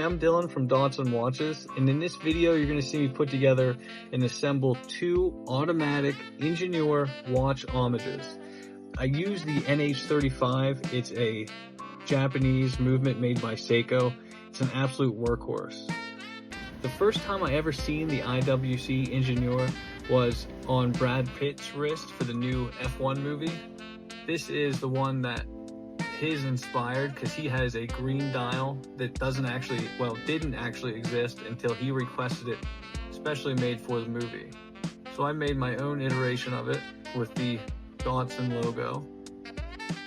I'm Dylan from Dotson Watches, and in this video you're going to see me put together and assemble two automatic Ingenieur watch homages. I use the Nh35, it's a Japanese movement made by Seiko. It's an absolute workhorse. The first time I ever seen the IWC Ingenieur was on Brad Pitt's wrist for the new F1 movie. This is the one that his inspired because he has a green dial that didn't actually exist until he requested it, specially made for the movie. So I made my own iteration of it with the Dotson logo.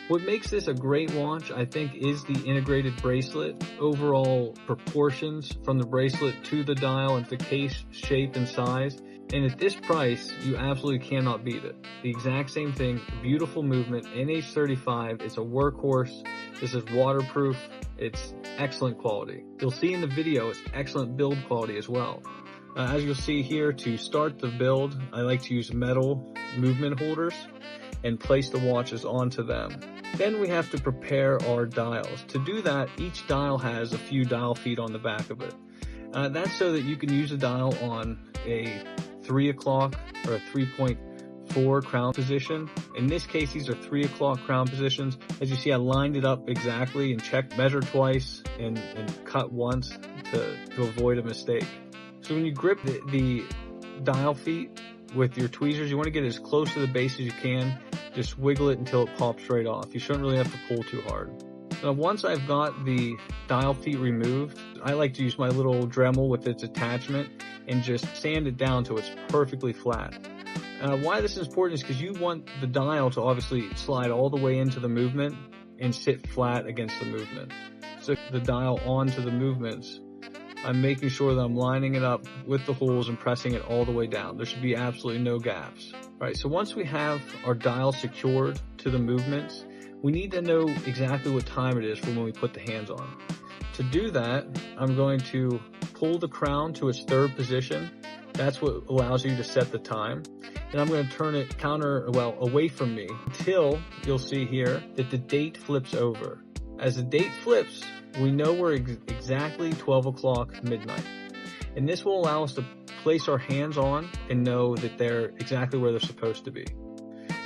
What makes this a great watch, I think, is the integrated bracelet. Overall proportions from the bracelet to the dial and the case shape and size. And at this price, you absolutely cannot beat it. The exact same thing, beautiful movement, Nh35, it's a workhorse, this is waterproof, it's excellent quality. You'll see in the video, it's excellent build quality as well. As you'll see here, to start the build, I like to use metal movement holders and place the watches onto them. Then we have to prepare our dials. To do that, each dial has a few dial feet on the back of it. That's so that you can use a dial on a 3 o'clock or a 3.4 crown position. In this case, these are 3 o'clock crown positions. As you see, I lined it up exactly and measured twice and cut once to avoid a mistake. So when you grip the dial feet with your tweezers, you want to get as close to the base as you can. Just wiggle it until it pops right off. You shouldn't really have to pull too hard. Now, once I've got the dial feet removed, I like to use my little Dremel with its attachment and just sand it down till it's perfectly flat. Why this is important is because you want the dial to obviously slide all the way into the movement and sit flat against the movement. So the dial onto the movements, I'm making sure that I'm lining it up with the holes and pressing it all the way down. There should be absolutely no gaps. All right, so once we have our dial secured to the movements, we need to know exactly what time it is for when we put the hands on. To do that, I'm going to pull the crown to its third position. That's what allows you to set the time. And I'm going to turn it away from me until you'll see here that the date flips over. As the date flips, we know we're exactly 12 o'clock midnight. And this will allow us to place our hands on and know that they're exactly where they're supposed to be.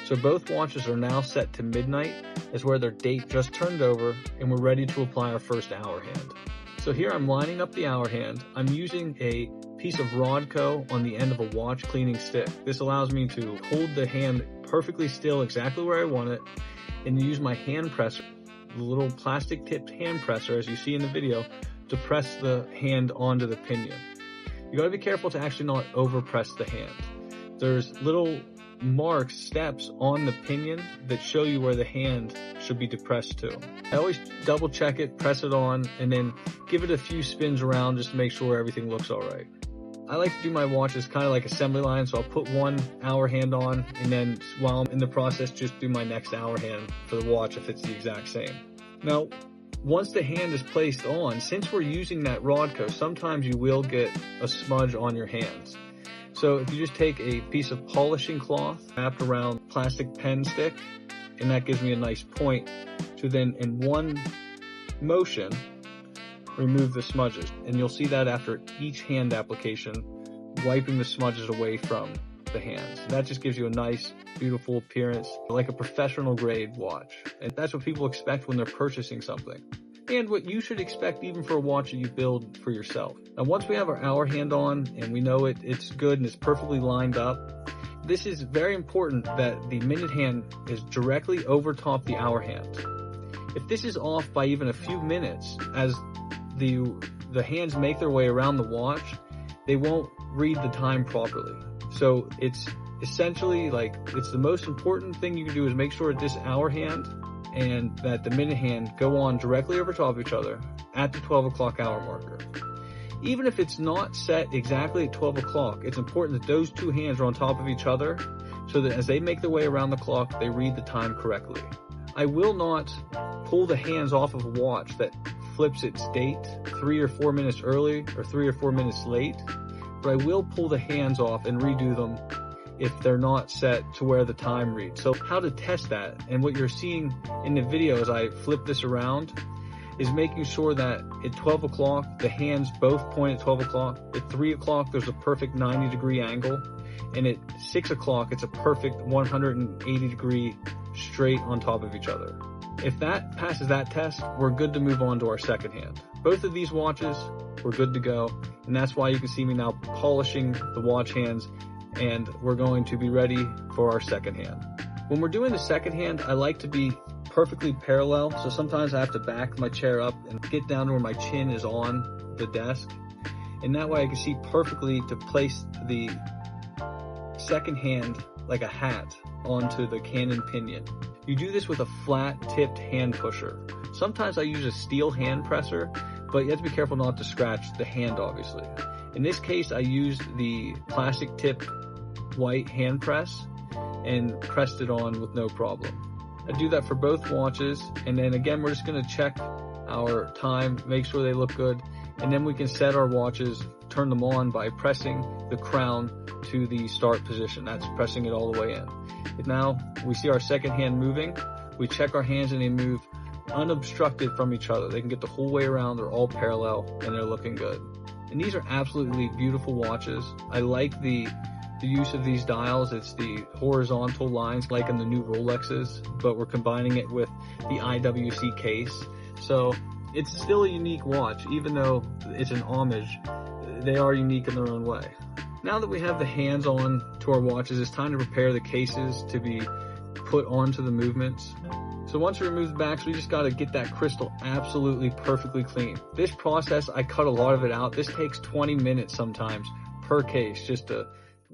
So both watches are now set to midnight as where their date just turned over, and we're ready to apply our first hour hand. So here I'm lining up the hour hand. I'm using a piece of Rodco on the end of a watch cleaning stick. This allows me to hold the hand perfectly still exactly where I want it and use my hand presser, the little plastic tipped hand presser as you see in the video, to press the hand onto the pinion. You gotta be careful to actually not over press the hand. There's little steps on the pinion that show you where the hand should be depressed to. I always double check it, press it on, and then give it a few spins around just to make sure everything looks all right. I like to do my watches kind of like assembly line, so I'll put one hour hand on, and then while I'm in the process, just do my next hour hand for the watch if it's the exact same. Now, once the hand is placed on, since we're using that Rodco, sometimes you will get a smudge on your hands. So if you just take a piece of polishing cloth wrapped around plastic pen stick, and that gives me a nice point to then in one motion remove the smudges. And you'll see that after each hand application, wiping the smudges away from the hands. That just gives you a nice, beautiful appearance, like a professional grade watch. And that's what people expect when they're purchasing something. And what you should expect even for a watch that you build for yourself. Now, once we have our hour hand on and we know it's good and it's perfectly lined up, this is very important that the minute hand is directly over top the hour hand. If this is off by even a few minutes, as the hands make their way around the watch, they won't read the time properly. So it's essentially it's the most important thing you can do is make sure that this hour hand and that the minute hand go on directly over top of each other at the 12 o'clock hour marker. Even if it's not set exactly at 12 o'clock, it's important that those two hands are on top of each other so that as they make their way around the clock, they read the time correctly. I will not pull the hands off of a watch that flips its date 3 or 4 minutes early or 3 or 4 minutes late, but I will pull the hands off and redo them if they're not set to where the time reads. So how to test that, and what you're seeing in the video as I flip this around, is making sure that at 12 o'clock, the hands both point at 12 o'clock. At 3 o'clock, there's a perfect 90-degree angle. And at 6 o'clock, it's a perfect 180-degree straight on top of each other. If that passes that test, we're good to move on to our second hand. Both of these watches, we're good to go. And that's why you can see me now polishing the watch hands, and we're going to be ready for our second hand. When we're doing the second hand, I like to be perfectly parallel. So sometimes I have to back my chair up and get down to where my chin is on the desk. And that way I can see perfectly to place the second hand like a hat onto the Canon pinion. You do this with a flat tipped hand pusher. Sometimes I use a steel hand presser, but you have to be careful not to scratch the hand, obviously. In this case, I used the plastic tipped white hand press and pressed it on with no problem. I do that for both watches, and then again, we're just gonna check our time, make sure they look good, and then we can set our watches, turn them on by pressing the crown to the start position. That's pressing it all the way in. And now we see our second hand moving. We check our hands and they move unobstructed from each other. They can get the whole way around. They're all parallel and they're looking good. And these are absolutely beautiful watches. I like the use of these dials. It's the horizontal lines like in the new Rolexes, but we're combining it with the IWC case. So it's still a unique watch, even though it's an homage. They are unique in their own way. Now that we have the hands on to our watches, it's time to prepare the cases to be put onto the movements. So once we remove the backs, we just got to get that crystal absolutely perfectly clean. This process, I cut a lot of it out. This takes 20 minutes sometimes per case just to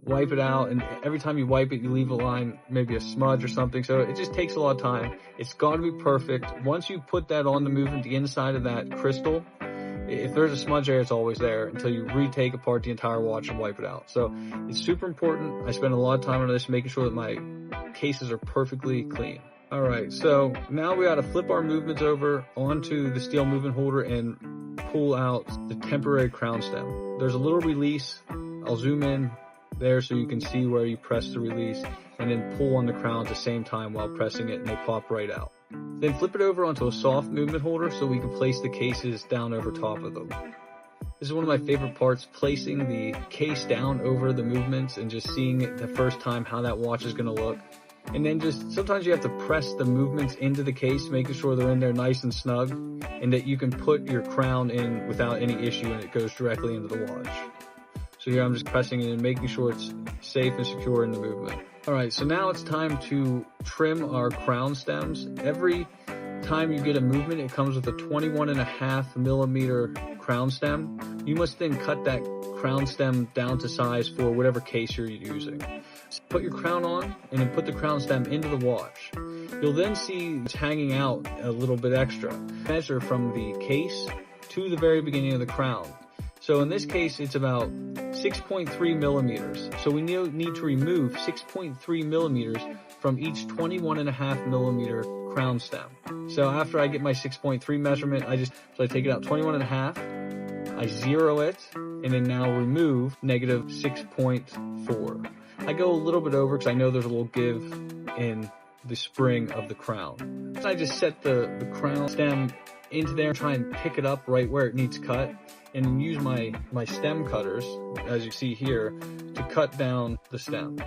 wipe it out, and every time you wipe it, you leave a line, maybe a smudge or something, so it just takes a lot of time. It's got to be perfect. Once you put that on the movement, the inside of that crystal, if there's a smudge there, it's always there until you retake apart the entire watch and wipe it out. So it's super important. I spend a lot of time on this, making sure that my cases are perfectly clean. All right, so now we got to flip our movements over onto the steel movement holder and pull out the temporary crown stem. There's a little release. I'll zoom in there so you can see where you press the release, and then pull on the crown at the same time while pressing it, and they pop right out. Then flip it over onto a soft movement holder so we can place the cases down over top of them. This is one of my favorite parts, placing the case down over the movements and just seeing it the first time how that watch is going to look. And then just sometimes you have to press the movements into the case, making sure they're in there nice and snug, and that you can put your crown in without any issue and it goes directly into the watch. So here I'm just pressing it and making sure it's safe and secure in the movement. All right, so now it's time to trim our crown stems. Every time you get a movement, it comes with a 21.5 millimeter crown stem. You must then cut that crown stem down to size for whatever case you're using. So put your crown on and then put the crown stem into the watch. You'll then see it's hanging out a little bit extra. Measure from the case to the very beginning of the crown. So in this case, it's about 6.3 millimeters. So we need to remove 6.3 millimeters from each 21.5 millimeter crown stem. So after I get my 6.3 measurement, I take it out 21.5, I zero it, and then now remove negative 6.4. I go a little bit over because I know there's a little give in the spring of the crown. So I just set the crown stem into there and try and pick it up right where it needs cut, and then use my stem cutters, as you see here, to cut down the stem.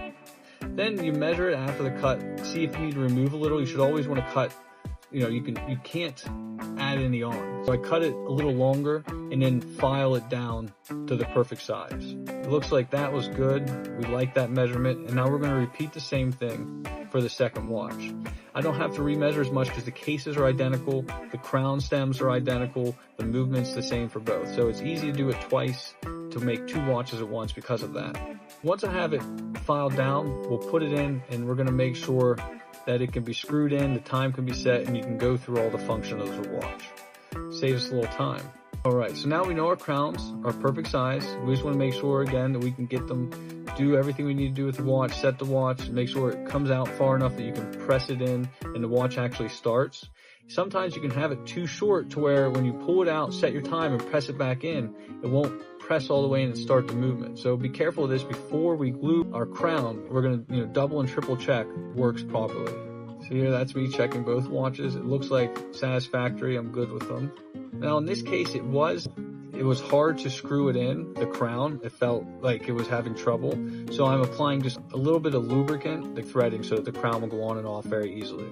Then you measure it after the cut, see if you need to remove a little. You should always want to cut, you can't add any on. So I cut it a little longer and then file it down to the perfect size. It looks like that was good. We like that measurement, and now we're going to repeat the same thing for the second watch. I don't have to remeasure as much because the cases are identical, the crown stems are identical, the movement's the same for both. So it's easy to do it twice to make two watches at once because of that. Once I have it filed down, we'll put it in, and we're going to make sure that it can be screwed in, the time can be set, and you can go through all the functions of the watch. Saves us a little time. All right, so now we know our crowns are perfect size. We just want to make sure, again, that we can get them, do everything we need to do with the watch, set the watch, make sure it comes out far enough that you can press it in and the watch actually starts. Sometimes you can have it too short to where when you pull it out, set your time, and press it back in, it won't press all the way in and start the movement. So be careful of this before we glue our crown. We're going to double and triple check works properly. So here, that's me checking both watches. It looks like satisfactory. I'm good with them. Now in this case, it was hard to screw it in, the crown. It felt like it was having trouble. So I'm applying just a little bit of lubricant, the threading, so that the crown will go on and off very easily.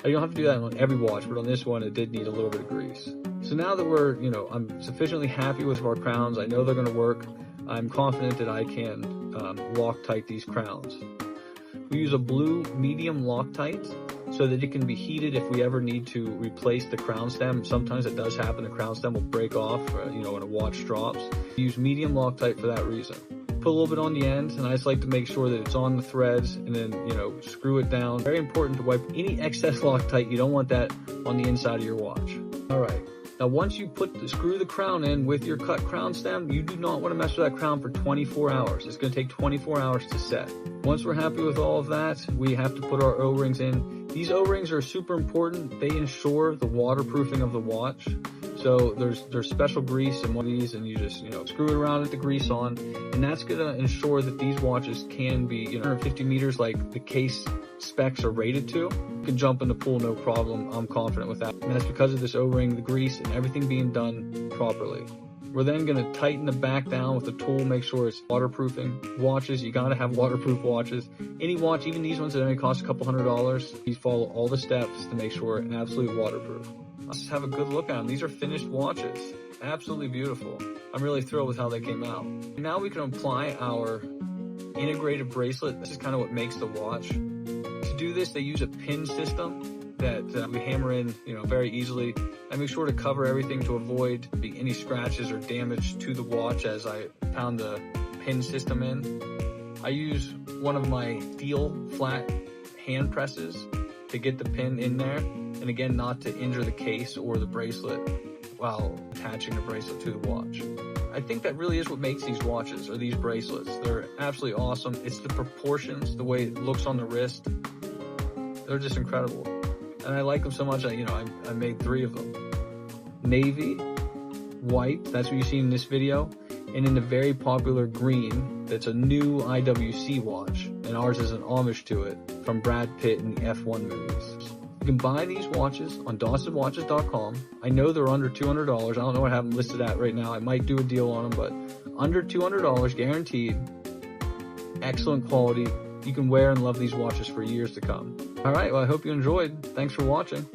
You don't have to do that on every watch, but on this one, it did need a little bit of grease. So now that I'm sufficiently happy with our crowns, I know they're gonna work, I'm confident that I can Loctite these crowns. We use a blue medium Loctite so that it can be heated if we ever need to replace the crown stem. Sometimes it does happen, the crown stem will break off, when a watch drops. We use medium Loctite for that reason. Put a little bit on the end, and I just like to make sure that it's on the threads, and then, screw it down. Very important to wipe any excess Loctite. You don't want that on the inside of your watch. All right. Now, once you screw the crown in with your cut crown stem, you do not want to mess with that crown for 24 hours. It's going to take 24 hours to set. Once we're happy with all of that, we have to put our O-rings in. These O-rings are super important. They ensure the waterproofing of the watch. So there's special grease in one of these, and you just, screw it around with the grease on, and that's going to ensure that these watches can be, 150 meters like the case specs are rated to. You can jump in the pool, no problem. I'm confident with that. And that's because of this O-ring, the grease, and everything being done properly. We're then going to tighten the back down with a tool, make sure it's waterproofing. Watches, you got to have waterproof watches. Any watch, even these ones that only cost a couple $100, these follow all the steps to make sure it's absolutely waterproof. Let's have a good look at them. These are finished watches. Absolutely beautiful. I'm really thrilled with how they came out. Now we can apply our integrated bracelet. This is kind of what makes the watch. To do this, they use a pin system that we hammer in, very easily. I make sure to cover everything to avoid any scratches or damage to the watch as I pound the pin system in. I use one of my steel flat hand presses to get the pin in there, and again, not to injure the case or the bracelet while attaching the bracelet to the watch. I think that really is what makes these watches, or these bracelets. They're absolutely awesome. It's the proportions, the way it looks on the wrist. They're just incredible. And I like them so much, I made 3 of them. Navy, white, that's what you see in this video, and in the very popular green, that's a new IWC watch, and ours is an homage to it from Brad Pitt in the F1 movies. You can buy these watches on DawsonWatches.com. I know they're under $200. I don't know what I have them listed at right now. I might do a deal on them, but under $200 guaranteed. Excellent quality. You can wear and love these watches for years to come. All right, well, I hope you enjoyed. Thanks for watching.